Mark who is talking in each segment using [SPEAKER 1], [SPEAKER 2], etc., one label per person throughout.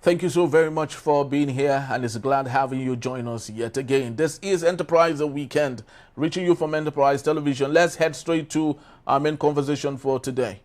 [SPEAKER 1] Thank you so very much for being here, and it's glad having you join us yet again. This is Enterprise Weekend, reaching you from Enterprise Television. Let's head straight to our main conversation for today.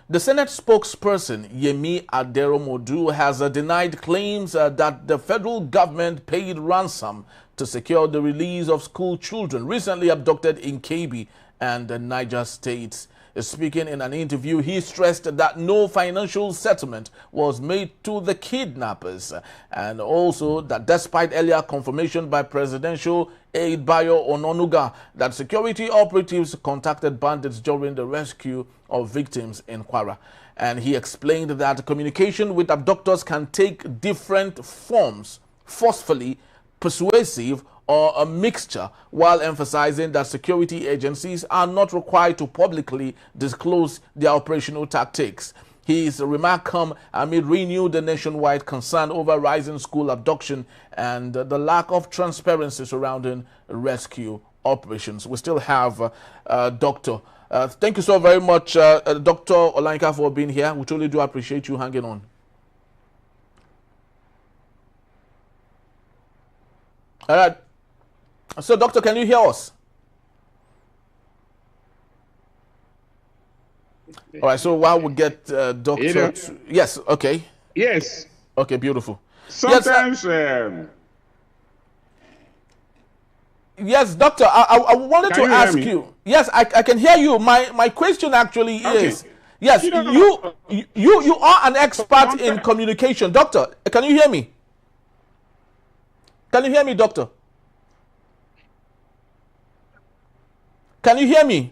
[SPEAKER 1] The Senate spokesperson, Yemi Adaramodu, has denied claims that the federal government paid ransom to secure the release of school children recently abducted in Kebbi and Niger states. Speaking in an interview, he stressed that no financial settlement was made to the kidnappers, and also that despite earlier confirmation by presidential aide Bayo Ononuga that security operatives contacted bandits during the rescue of victims in Kwara. And he explained that communication with abductors can take different forms: forcefully, persuasive, or a mixture, while emphasizing that security agencies are not required to publicly disclose their operational tactics. His remark come amid renewed nationwide concern over rising school abduction and the lack of transparency surrounding rescue operations. We still have Doctor. Thank you so very much, Dr. Olanka, for being here. We truly do appreciate you hanging on. All right. So, Doctor, can you hear us? All right, so while we get Doctor... Yes, okay.
[SPEAKER 2] Yes.
[SPEAKER 1] Okay, beautiful.
[SPEAKER 2] Sometimes...
[SPEAKER 1] Yes, Doctor, I wanted to ask you... Yes, I can hear you. My question actually is... Yes, you are an expert in communication. Doctor, can you hear me? Can you hear me, Doctor? Can you hear me?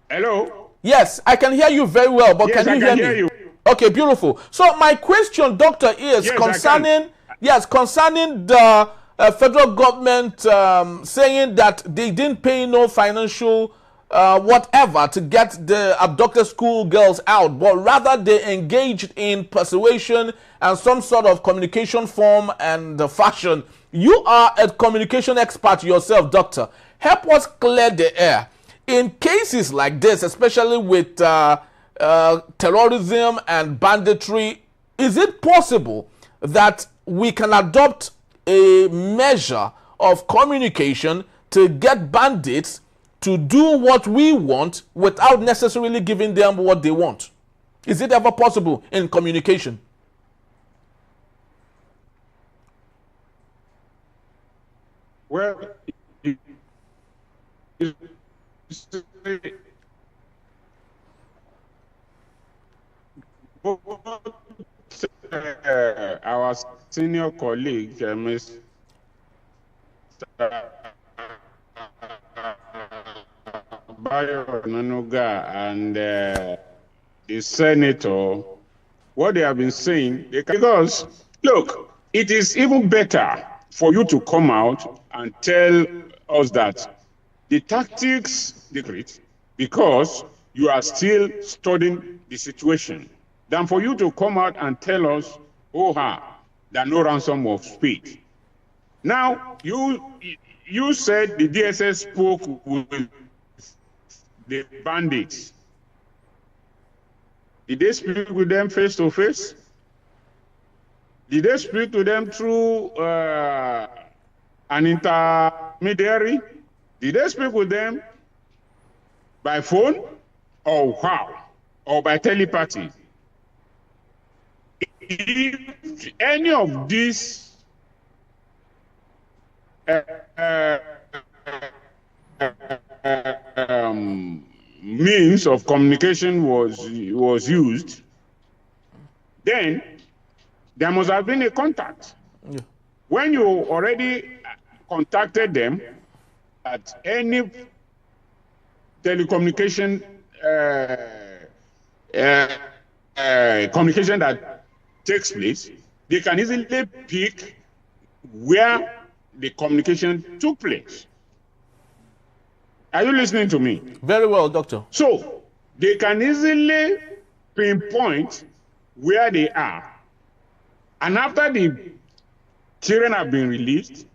[SPEAKER 2] Hello?
[SPEAKER 1] Yes, I can hear you very well, but
[SPEAKER 2] yes,
[SPEAKER 1] can you hear me? Okay, beautiful. So my question, Doctor, is concerning the federal government saying that they didn't pay no financial whatever to get the abducted school girls out, but rather they engaged in persuasion and some sort of communication form and fashion. You are a communication expert yourself, Doctor. Help us clear the air. In cases like this, especially with terrorism and banditry, is it possible that we can adopt a measure of communication to get bandits to do what we want without necessarily giving them what they want? Is it ever possible in communication?
[SPEAKER 2] Well, our senior colleague, Mr. Bayo Ononuga, and the senator, what they have been saying, because, look, it is even better for you to come out and tell us that the tactics decrease because you are still studying the situation than for you to come out and tell us, that no ransom was paid. Now, you said the DSS spoke with the bandits. Did they speak with them face to face? Did they speak to them through an intermediary? Did they speak with them by phone or how? Or by telepathy? If any of these means of communication was used, then there must have been a contact. Yeah. When you already contacted them at any telecommunication communication that takes place, they can easily pick where the communication took place. Are you listening to me?
[SPEAKER 1] Very well, Doctor.
[SPEAKER 2] So they can easily pinpoint where they are. And after the children have been released,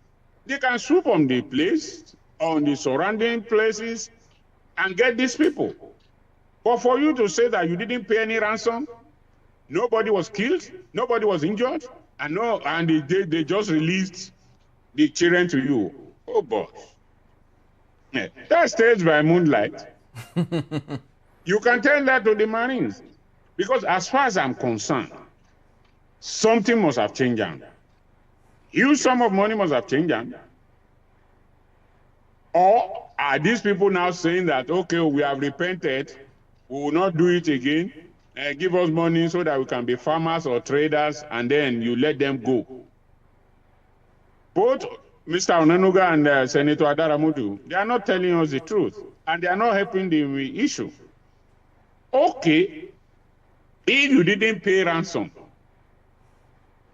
[SPEAKER 2] they can swoop on the place, on the surrounding places, and get these people. But for you to say that you didn't pay any ransom, Nobody was killed, nobody was injured, and they just released the children to you. Oh boy. Yeah. That's staged by moonlight. You can tell that to the Marines. Because as far as I'm concerned, something must have changed. Huge sum of money must have changed. Or are these people now saying that, okay, we have repented, we will not do it again, give us money so that we can be farmers or traders, and then you let them go? Both Mr. Onanuga and Senator Adaramodu, they are not telling us the truth, and they are not helping the issue. Okay, if you didn't pay ransom,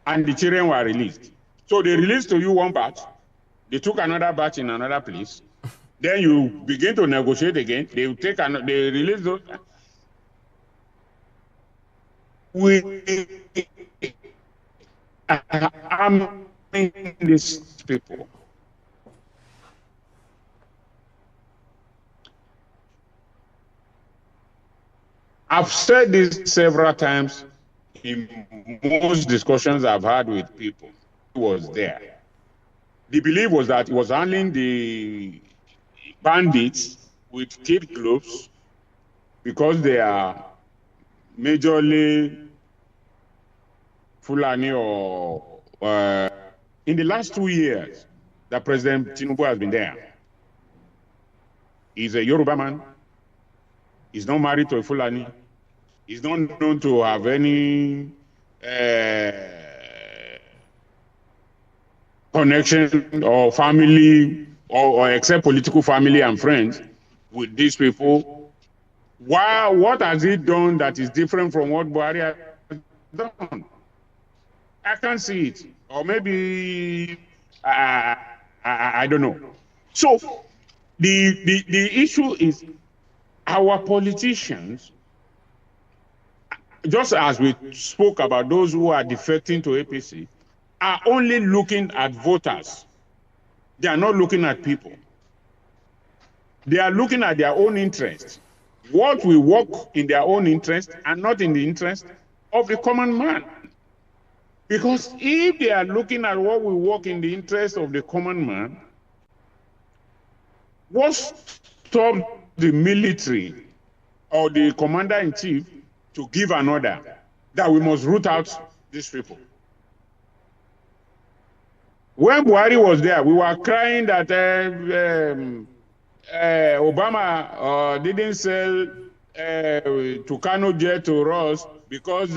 [SPEAKER 2] and the children were released, so they released to you one batch, they took another batch in another place, then you begin to negotiate again, they release those. I'm these people. I've said this several times in most discussions I've had with people who was there. The belief was that it was handling the bandits with kid gloves because they are majorly Fulani or in the last 2 years that President Tinubu has been there. He's a Yoruba man. He's not married to a Fulani. He's not known to have any connection or family or except political family and friends with these people. What has he done that is different from what Buhari has done? I can't see it. Or maybe I don't know. So the issue is our politicians, just as we spoke about those who are defecting to APC, are only looking at voters. They are not looking at people. They are looking at their own interest. What will work in their own interest and not in the interest of the common man. Because if they are looking at what will work in the interest of the common man, what stops the military or the commander-in-chief to give an order that we must root out these people? When Buhari was there, we were crying that Obama didn't sell Tucano jet to us because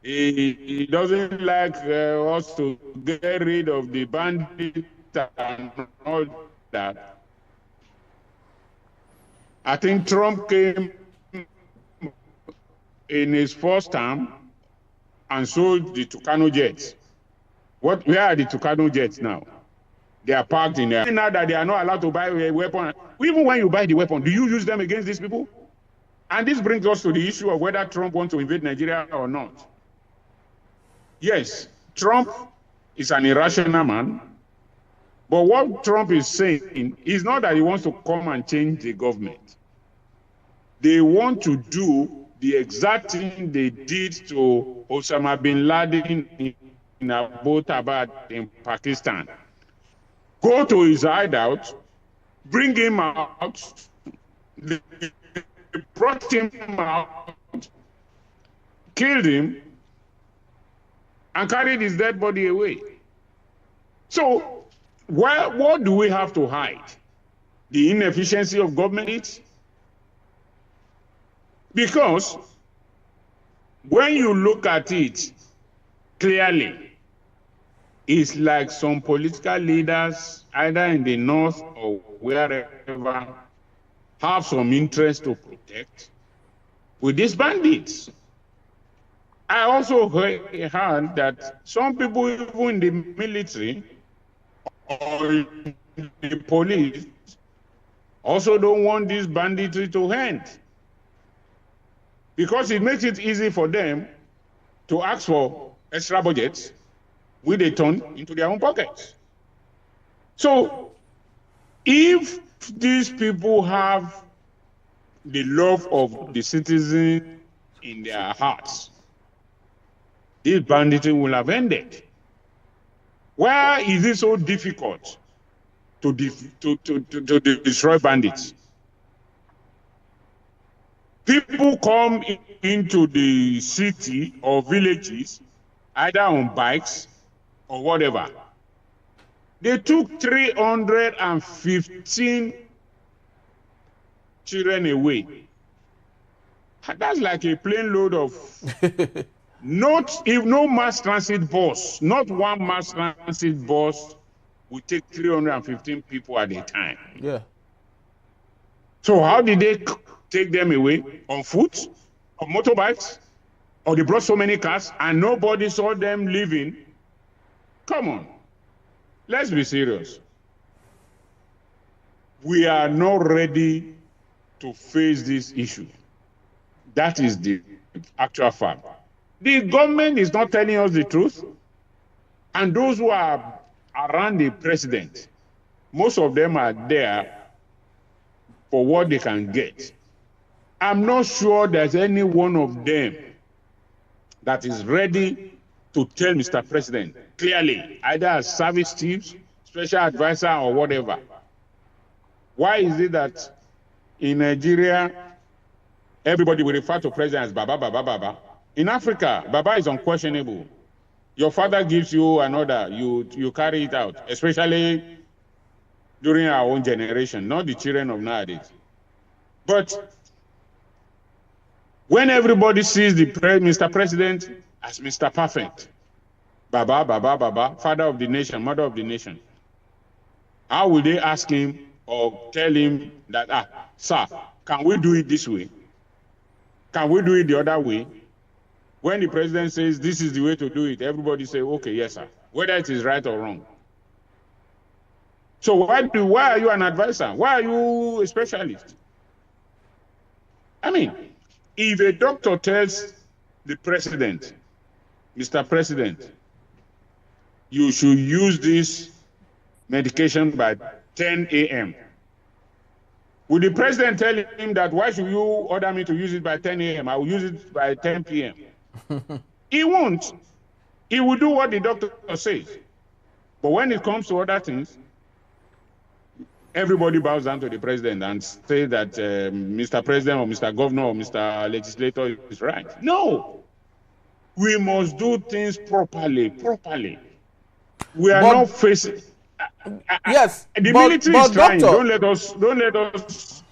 [SPEAKER 2] he doesn't like us to get rid of the bandits and all that. I think Trump came in his first term and sold the Tucano jets. Where are the Tucano jets now? They are parked in there. Now that they are not allowed to buy a weapon, even when you buy the weapon, do you use them against these people? And this brings us to the issue of whether Trump wants to invade Nigeria or not. Yes, Trump is an irrational man, but what Trump is saying is not that he wants to come and change the government. They want to do the exact thing they did to Osama bin Laden in Abbottabad in Pakistan. Go to his hideout, bring him out, they brought him out, killed him, and carried his dead body away. So, what do we have to hide? The inefficiency of government? Because when you look at it clearly, it's like some political leaders, either in the north or wherever, have some interest to protect with these bandits. I also heard that some people, even in the military or in the police, also don't want this banditry to end, because it makes it easy for them to ask for extra budgets, which they turn into their own pockets. So if these people have the love of the citizen in their hearts, this banditry will have ended. Why is it so difficult to destroy bandits? People come into the city or villages, either on bikes or whatever. They took 315 children away. That's like a plane load of no mass transit bus, not one mass transit bus will take 315 people at a time.
[SPEAKER 1] Yeah.
[SPEAKER 2] So how did they take them away? On foot, on motorbikes, or they brought so many cars and nobody saw them leaving? Come on, let's be serious. We are not ready to face this issue. That is the actual fact. The government is not telling us the truth, and those who are around the president, most of them are there for what they can get. I'm not sure there's any one of them that is ready to tell Mr. President clearly, either as service chiefs, special advisor, or whatever. Why is it that in Nigeria, everybody will refer to president as Baba, Baba, Baba? In Africa, Baba is unquestionable. Your father gives you an order, you carry it out, especially during our own generation, not the children of nowadays. But when everybody sees the Mr. President as Mr. Perfect, Baba, Baba, Baba, father of the nation, mother of the nation, how will they ask him or tell him that, sir, can we do it this way? Can we do it the other way? When the president says this is the way to do it, everybody say, okay, yes, sir, whether it is right or wrong. So why are you an advisor? Why are you a specialist? I mean, if a doctor tells the president, Mr. President, you should use this medication by 10 a.m., will the president tell him that, why should you order me to use it by 10 a.m.? I will use it by 10 p.m. He won't. He will do what the doctor says. But when it comes to other things, everybody bows down to the president and say that Mr. President or Mr. Governor or Mr. Legislator is right. No. We must do things properly. We are not facing...
[SPEAKER 1] Yes,
[SPEAKER 2] the military is trying.
[SPEAKER 1] Doctor,
[SPEAKER 2] don't let us.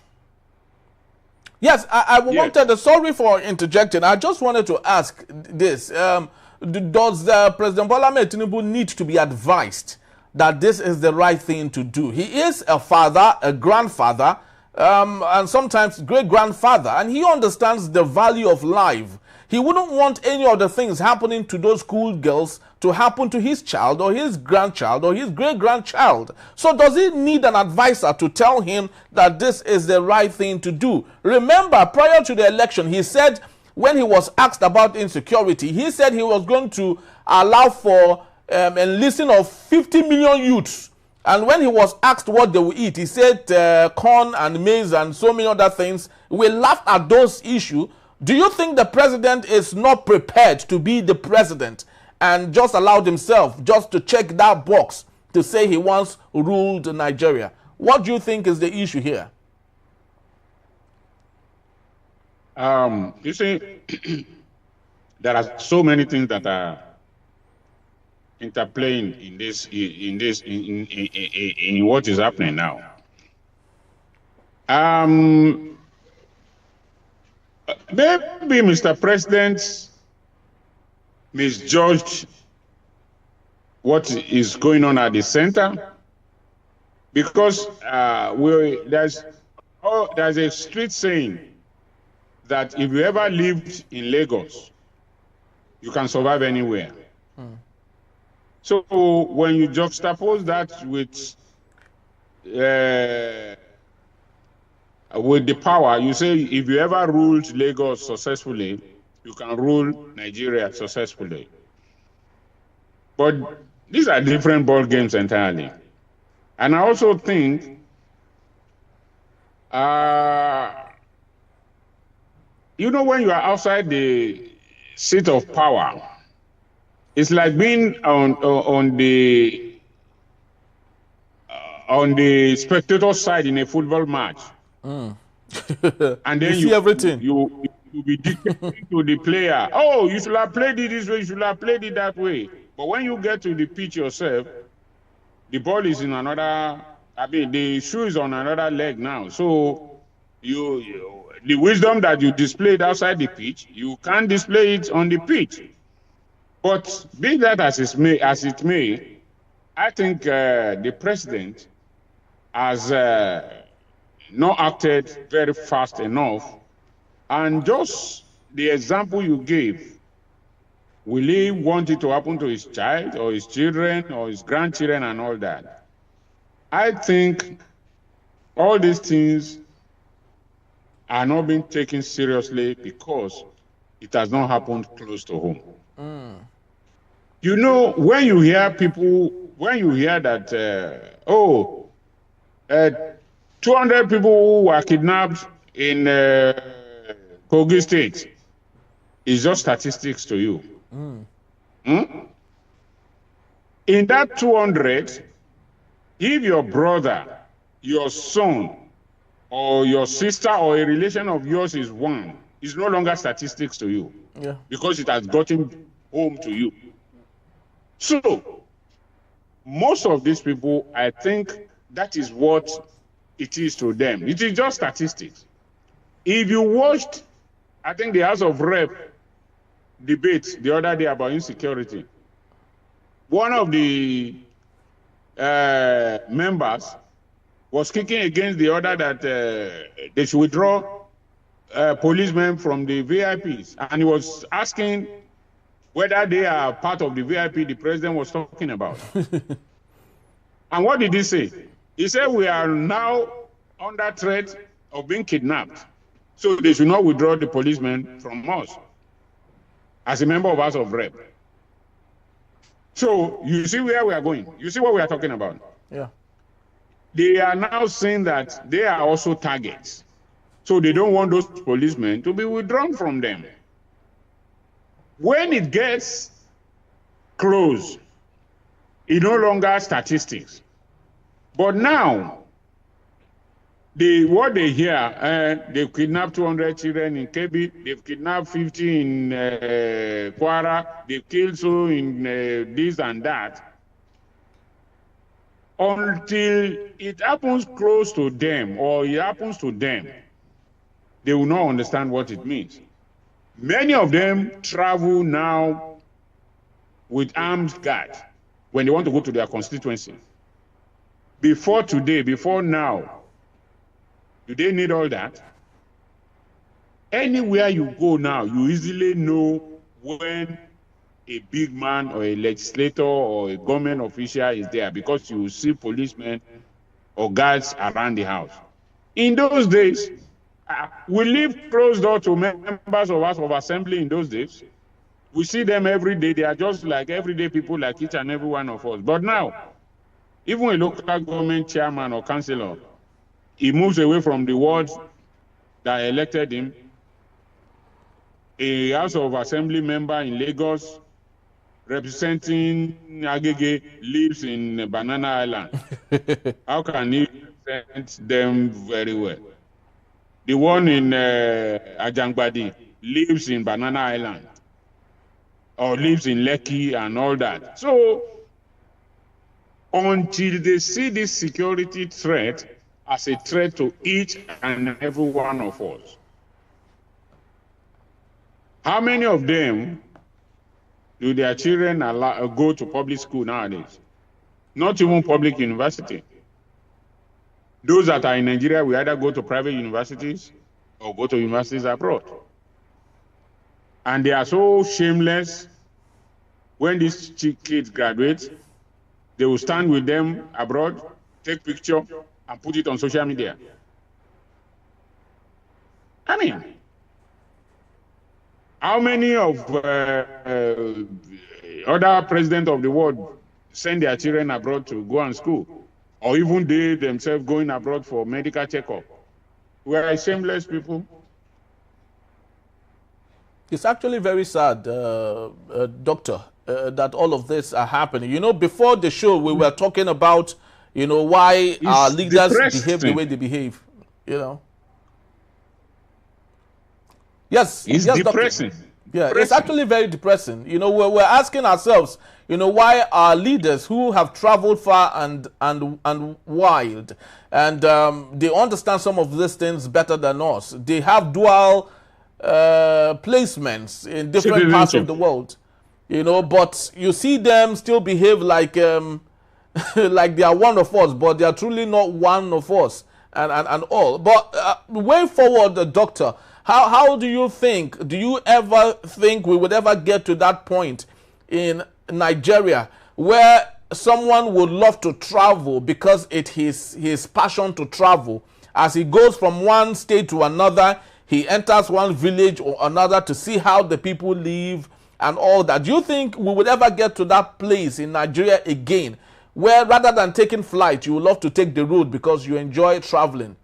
[SPEAKER 1] Yes, I wanted. Sorry for interjecting. I just wanted to ask this: does President Bola Ahmed Tinubu need to be advised that this is the right thing to do? He is a father, a grandfather, and sometimes great-grandfather, and he understands the value of life. He wouldn't want any of the things happening to those schoolgirls to happen to his child or his grandchild or his great-grandchild. So does he need an advisor to tell him that this is the right thing to do? Remember, prior to the election, he said, when he was asked about insecurity, he said he was going to allow for enlisting of 50 million youths. And when he was asked what they will eat, he said corn and maize and so many other things. We laughed at those issues. Do you think the president is not prepared to be the president and just allowed himself just to check that box to say he once ruled Nigeria? What do you think is the issue here?
[SPEAKER 2] You see, there are so many things that are interplaying in what is happening now. Maybe Mr. President misjudged what is going on at the center, because there's a street saying that if you ever lived in Lagos, you can survive anywhere. So when you juxtapose that with the power, you say if you ever ruled Lagos successfully, you can rule Nigeria successfully. But these are different ball games entirely. And I also think you know, when you are outside the seat of power, it's like being on the spectator side in a football match. And then
[SPEAKER 1] you see everything.
[SPEAKER 2] You be dictating to the player, oh, you should have played it this way, you should have played it that way. But when you get to the pitch yourself, the ball is in another, the shoe is on another leg now. So the wisdom that you displayed outside the pitch, you can't display it on the pitch. But be that as it may, I think the president has not acted very fast enough. And just the example you gave, will he want it to happen to his child or his children or his grandchildren and all that? I think all these things are not being taken seriously because it has not happened close to home. You know, when you hear that, 200 people who were kidnapped in Kogi State, it's just statistics to you. In that 200, if your brother, your son, or your sister, or a relation of yours is one, it's no longer statistics to you.
[SPEAKER 1] Yeah.
[SPEAKER 2] Because it has gotten home to you. So, most of these people, I think that is what it is to them. It is just statistics. If you watched, I think the House of Rep debate the other day about insecurity, one of the members was kicking against the order that they should withdraw policemen from the VIPs. And he was asking whether they are part of the VIP the president was talking about. And what did he say? He said, we are now under threat of being kidnapped. So they should not withdraw the policemen from us as a member of House of Rep. So you see where we are going. You see what we are talking about.
[SPEAKER 1] Yeah.
[SPEAKER 2] They are now saying that they are also targets. So they don't want those policemen to be withdrawn from them. When it gets close, it's no longer statistics. But now, what they hear, they've kidnapped 200 children in Kebbi, they've kidnapped 50 in Kwara, they've killed so in this and that. Until it happens close to them, or it happens to them, they will not understand what it means. Many of them travel now with armed guards when they want to go to their constituency. Before today, before now, do they need all that? Anywhere you go now, you easily know when a big man or a legislator or a government official is there because you see policemen or guards around the house. In those days, we live close door to members of House of Assembly in those days. We see them every day. They are just like everyday people like each and every one of us. But now, even a local government chairman or councillor, he moves away from the wards that elected him. A House of Assembly member in Lagos representing Agege lives in Banana Island. How can he represent them very well? The one in Ajangbadi lives in Banana Island or lives in Lekki and all that. So until they see this security threat as a threat to each and every one of us, how many of them do their children go to public school nowadays? Not even public university. Those that are in Nigeria will either go to private universities or go to universities abroad. And they are so shameless. When these kids graduate, they will stand with them abroad, take picture, and put it on social media. I mean, how many of other presidents of the world send their children abroad to go and school? Or even they themselves going abroad for medical checkup? We are shameless people.
[SPEAKER 1] It's actually very sad, Doctor, that all of this are happening. You know, before the show, we were talking about, you know, why our
[SPEAKER 2] It's
[SPEAKER 1] leaders behave the way
[SPEAKER 2] depressing.
[SPEAKER 1] they behave, you know. Yes,
[SPEAKER 2] It's
[SPEAKER 1] yes, Doctor.
[SPEAKER 2] depressing.
[SPEAKER 1] Yeah, it's
[SPEAKER 2] Depressing.
[SPEAKER 1] actually very depressing. You know, we're asking ourselves, you know, why our leaders who have traveled far and wide, and they understand some of these things better than us. They have dual placements in different parts of
[SPEAKER 2] Citizenship.
[SPEAKER 1] the world, you know, but you see them still behave like like they are one of us, but they are truly not one of us, and all. But way forward, Doctor, how do you think, do you ever think we would ever get to that point in Nigeria where someone would love to travel because it is his passion to travel? As he goes from one state to another, he enters one village or another to see how the people live and all that. Do you think we would ever get to that place in Nigeria again, where rather than taking flight, you would love to take the road because you enjoy traveling,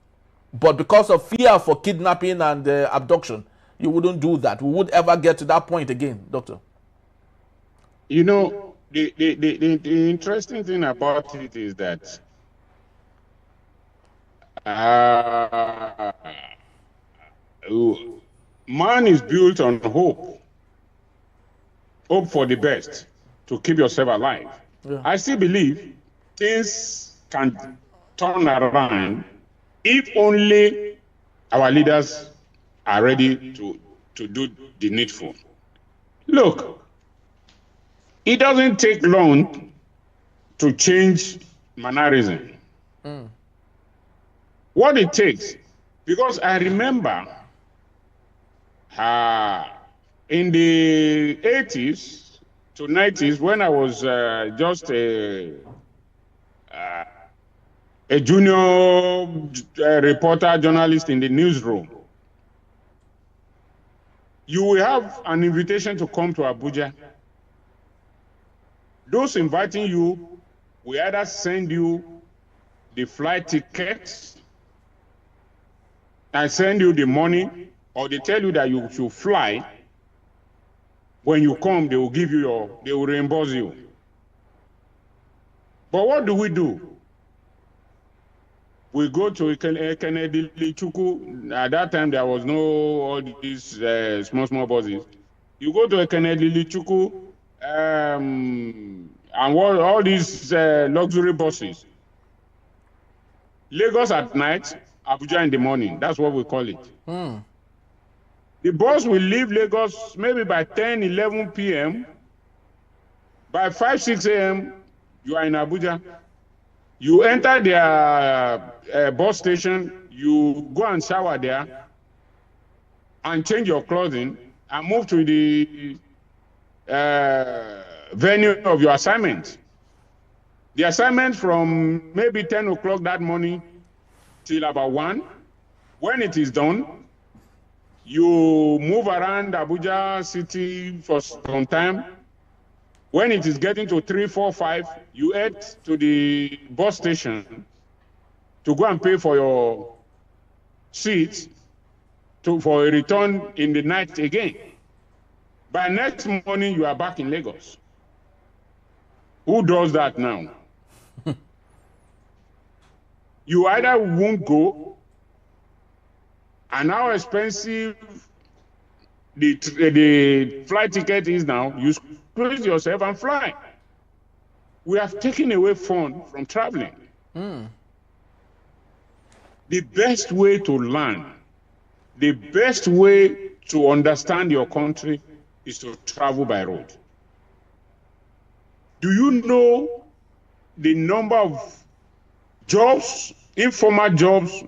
[SPEAKER 1] but because of fear for kidnapping and abduction, you wouldn't do that? We would ever get to that point again, Doctor?
[SPEAKER 2] You know, the interesting thing about it is that man is built on hope. Hope for the best to keep yourself alive.
[SPEAKER 1] Yeah.
[SPEAKER 2] I still believe things can turn around if only our leaders are ready to do the needful. Look, it doesn't take long to change mannerism. What it takes, because I remember in the 80s to 90s, when I was just a junior reporter, journalist in the newsroom, you will have an invitation to come to Abuja. Those inviting you will either send you the flight tickets and send you the money, or they tell you that you should fly. When you come, they will give you they will reimburse you. But what do? We go to Kennedy Chuku. At that time, there was no all these small buses. You go to Kennedy Chuku, and all these luxury buses. Lagos at night, Abuja in the morning. That's what we call it. The bus will leave Lagos maybe by 10, 11 p.m. By 5, 6 a.m., you are in Abuja. You enter their bus station, you go and shower there and change your clothing and move to the venue of your assignment. The assignment from maybe 10 o'clock that morning till about 1. When it is done, you move around Abuja city for some time. When it is getting to 3, 4, 5, you head to the bus station to go and pay for your seat for a return in the night again. By next morning, you are back in Lagos. Who does that now? You either won't go, and how expensive the flight ticket is now, you squeeze yourself and fly. We have taken away fun from traveling. The best way to learn, the best way to understand your country is to travel by road. Do you know the number of jobs, informal jobs,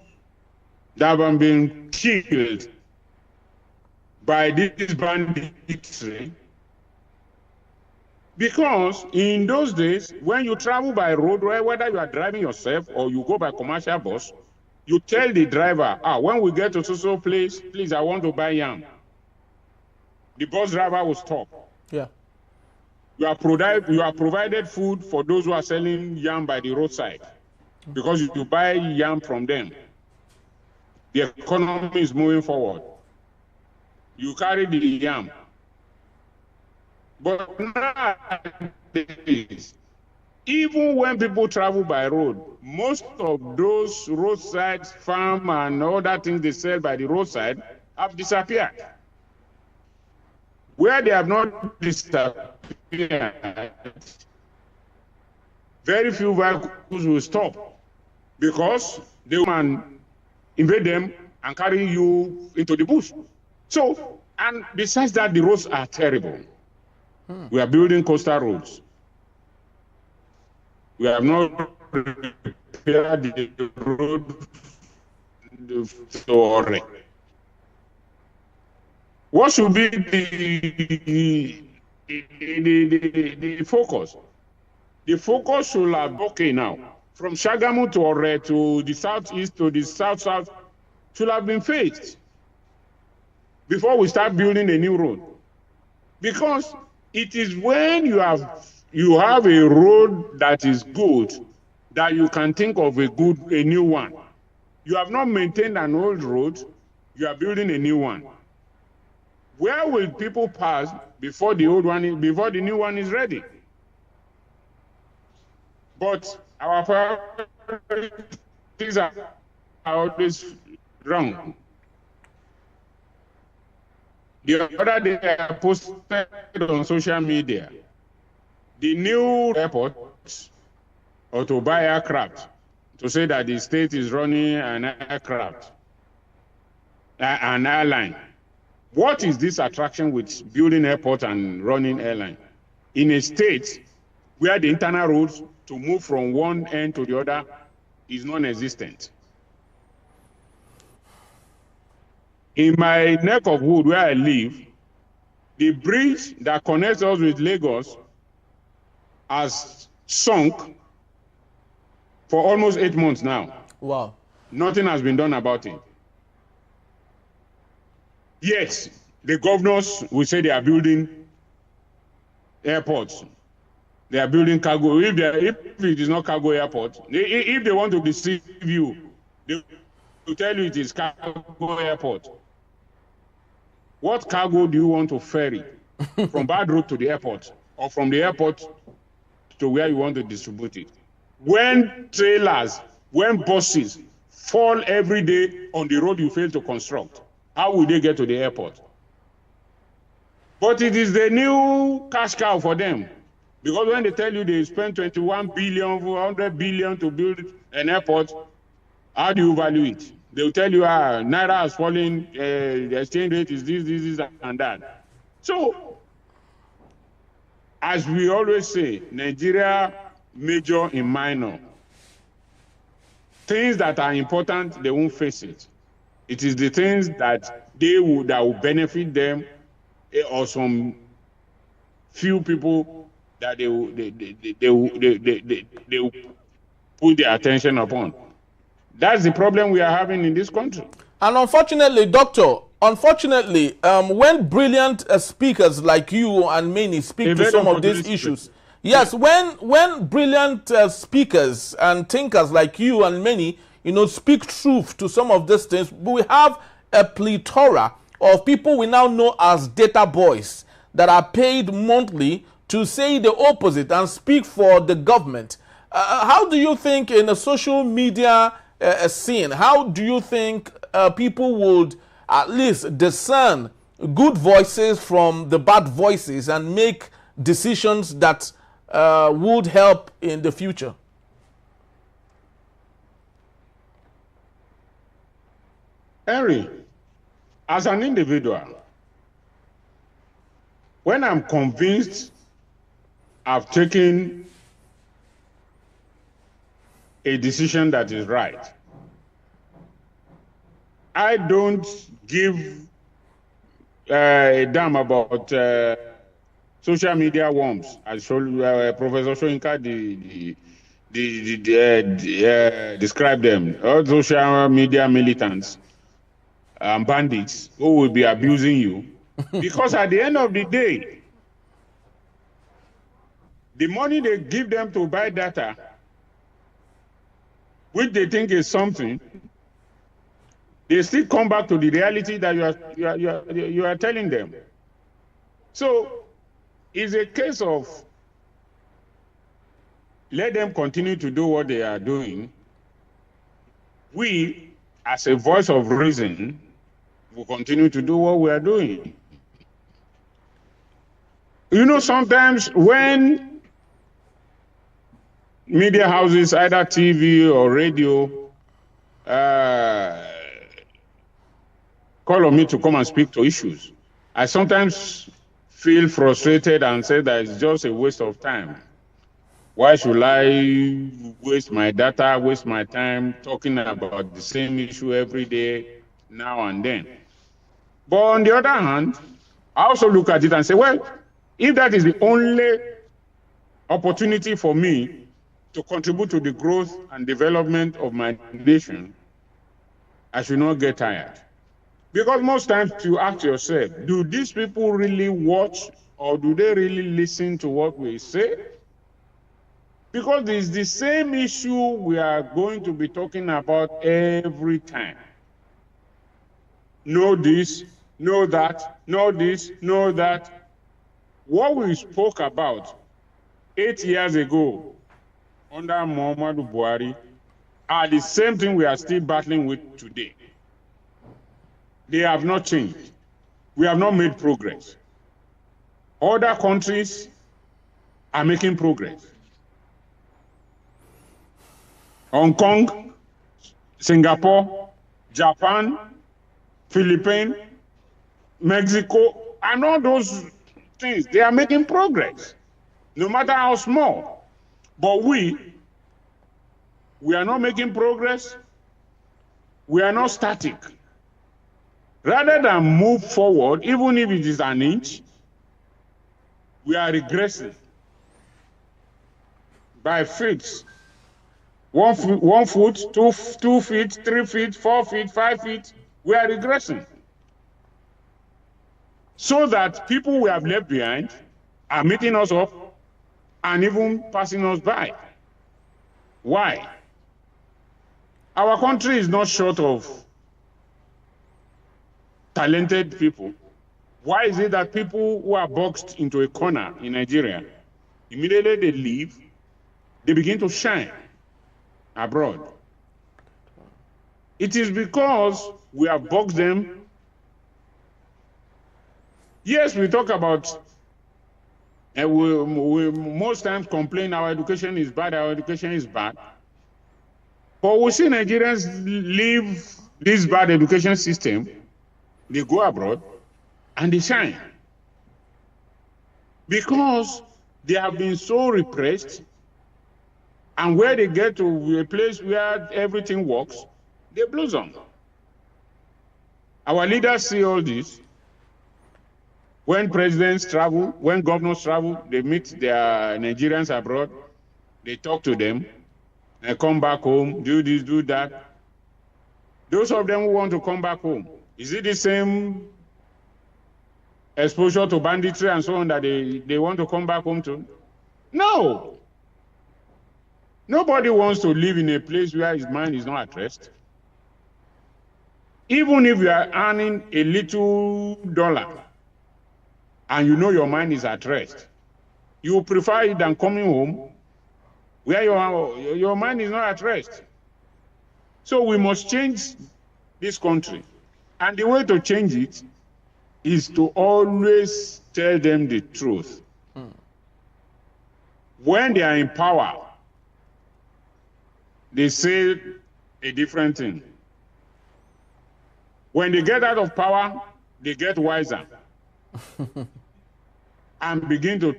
[SPEAKER 2] that have been killed by this banditry? Because in those days, when you travel by road, whether you are driving yourself or you go by commercial bus, you tell the driver, when we get to so place, please, I want to buy yam. The bus driver will stop.
[SPEAKER 1] Yeah.
[SPEAKER 2] You are provided food for those who are selling yam by the roadside, because you buy yam from them. The economy is moving forward. you carry the yam. But nowadays, even when people travel by road, most of those roadside farm and other things they sell by the roadside have disappeared. Where they have not disappeared, very few vehicles will stop because they will invade them and carry you into the bush. So, and besides that, the roads are terrible. We are building coastal roads. We have not repaired the road to Ore. What should be the focus? The focus should have, okay, now, from Shagamu to Ore to the southeast to the south-south should have been faced before we start building a new road. Because it is when you have a road that is good that you can think of a new one. You have not maintained an old road, you are building a new one. Where will people pass before the new one is ready? But our priorities are always wrong. The other day I posted on social media the new airport or to buy aircraft to say that the state is running an aircraft, an airline. What is this attraction with building airport and running airline? In a state where the internal roads to move from one end to the other is non-existent. In my neck of wood where I live, the bridge that connects us with Lagos has sunk for almost 8 months now.
[SPEAKER 1] Wow.
[SPEAKER 2] Nothing has been done about it. Yes, the governors will say they are building airports. They are building cargo. If it is not cargo airport, if they want to deceive you, they will tell you it is cargo airport. What cargo do you want to ferry from Bad Road to the airport or from the airport to where you want to distribute it? When trailers, when buses fall every day on the road you fail to construct, how will they get to the airport? But it is the new cash cow for them. Because when they tell you they spend 21 billion, 100 billion to build an airport, how do you value it? They'll tell you, Naira has fallen, the exchange rate is this, and that. So, as we always say, Nigeria major in minor. Things that are important, they won't face it. It is the things that that will benefit them or some few people that they will put their attention upon. That's the problem we are having in this country.
[SPEAKER 1] And unfortunately, Doctor, when brilliant speakers like you and many speak to some of these issues, yes, when brilliant speakers and thinkers like you and many, speak truth to some of these things, we have a plethora of people we now know as data boys that are paid monthly to say the opposite and speak for the government. How do you think in a social media scene, how do you think people would at least discern good voices from the bad voices and make decisions that would help in the future?
[SPEAKER 2] Henry, as an individual, when I'm convinced I've taken a decision that is right, I don't give a damn about social media worms, as Professor Shoyinka described them, all social media militants and bandits who will be abusing you. Because at the end of the day, the money they give them to buy data, which they think is something, They still come back to the reality that you are telling them. So it's a case of let them continue to do what they are doing. We, as a voice of reason, will continue to do what we are doing. You know, sometimes when media houses, either TV or radio, call on me to come and speak to issues, I sometimes feel frustrated and say that it's just a waste of time. Why should I waste my data, waste my time talking about the same issue every day, now and then? But on the other hand, I also look at it and say, well, if that is the only opportunity for me to contribute to the growth and development of my nation, I should not get tired. Because most times you ask yourself, do these people really watch or do they really listen to what we say? Because it's the same issue we are going to be talking about every time. Know this, know that, know this, know that. What we spoke about 8 years ago under Muhammadu Buhari are the same thing we are still battling with today. They have not changed. We have not made progress. Other countries are making progress. Hong Kong, Singapore, Japan, Philippines, Mexico, and all those things, they are making progress, no matter how small. But we are not making progress. We are not static. Rather than move forward, even if it is an inch, we are regressing by feet. 1 foot, 2 feet, 3 feet, 4 feet, 5 feet, we are regressing. So that people we have left behind are meeting us up and even passing us by. Why? Our country is not short of talented people. Why is it that people who are boxed into a corner in Nigeria, immediately they leave, they begin to shine abroad? It is because we have boxed them. Yes, we talk about, and we most times complain our education is bad, our education is bad. But we see Nigerians leave this bad education system, they go abroad and they shine. Because they have been so repressed, and where they get to a place where everything works, they blossom. Our leaders see all this. When presidents travel, when governors travel, they meet their Nigerians abroad, they talk to them, they come back home, do this, do that. Those of them who want to come back home, is it the same exposure to banditry and so on that they want to come back home to? No. Nobody wants to live in a place where his mind is not at rest. Even if you are earning a little dollar and you know your mind is at rest, you prefer it than coming home where your mind is not at rest. So we must change this country. And the way to change it is to always tell them the truth. When they are in power, they say a different thing. When they get out of power, they get wiser and begin to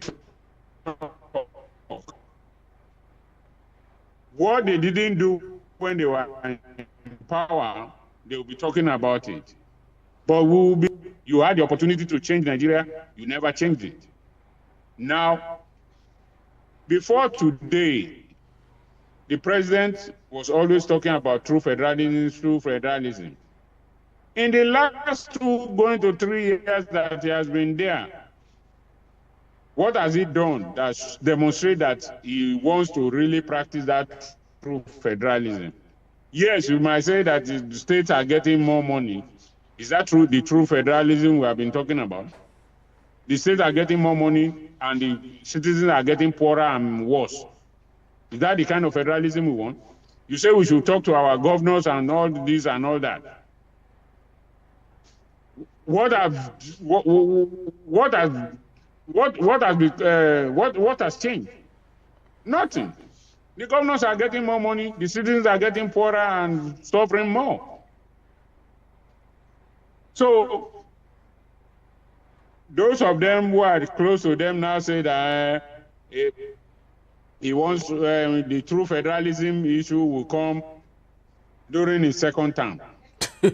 [SPEAKER 2] talk. What they didn't do when they were in power, they will be talking about it. But you had the opportunity to change Nigeria, you never changed it. Now, before today, the president was always talking about true federalism, true federalism. In the last 2 going to 3 years that he has been there, what has he done that demonstrates that he wants to really practice that true federalism? Yes, you might say that the states are getting more money. Is that true? The true federalism we have been talking about? The states are getting more money and the citizens are getting poorer and worse. Is that the kind of federalism we want? You say we should talk to our governors and all this and all that. What has changed? Nothing. The governors are getting more money, the citizens are getting poorer and suffering more. So those of them who are close to them now say that he wants the true federalism issue will come during his second term.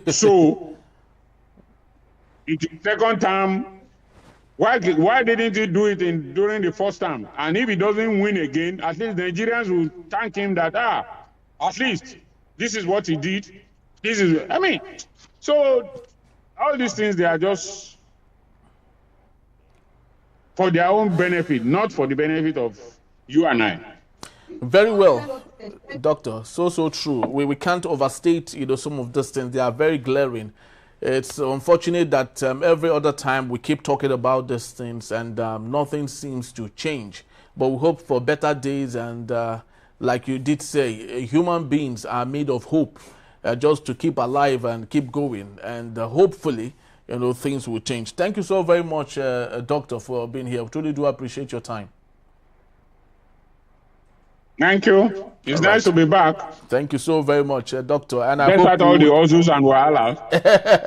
[SPEAKER 2] So in the second term, why didn't he do it during the first term? And if he doesn't win again, at least Nigerians will thank him that at least this is what he did. This is, I mean, so all these things, they are just for their own benefit, not for the benefit of you and I.
[SPEAKER 1] Very well, Doctor. So true. We can't overstate, some of these things. They are very glaring. It's unfortunate that every other time we keep talking about these things and nothing seems to change. But we hope for better days. And like you did say, human beings are made of hope, just to keep alive and keep going. And hopefully, things will change. Thank you so very much, Doctor, for being here. We truly do appreciate your time.
[SPEAKER 2] Thank you. It's nice to be back.
[SPEAKER 1] Thank you so very much, Doctor. And I
[SPEAKER 2] hope all the ozus and wahala.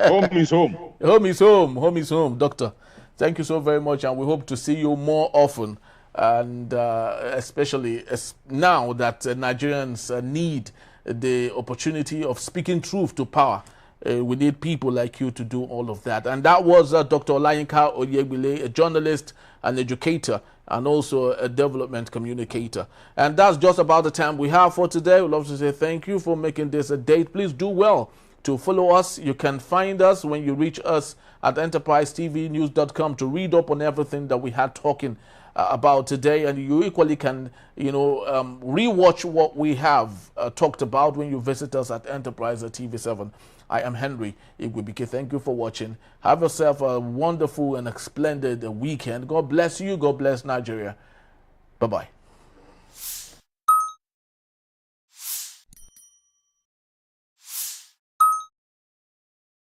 [SPEAKER 2] Home is home.
[SPEAKER 1] Home is home. Home is home, Doctor. Thank you so very much, and we hope to see you more often. And especially now that Nigerians need the opportunity of speaking truth to power. We need people like you to do all of that. And that was Dr. Olayinka Oyegbile, a journalist, an educator, and also a development communicator. And that's just about the time we have for today. We'd love to say thank you for making this a date. Please do well to follow us. You can find us when you reach us at enterprisetvnews.com to read up on everything that we had talking about today. And you equally can, rewatch what we have talked about when you visit us at Enterprise TV7. I am Henry Igwebike. Thank you for watching. Have yourself a wonderful and a splendid weekend. God bless you. God bless Nigeria. Bye-bye.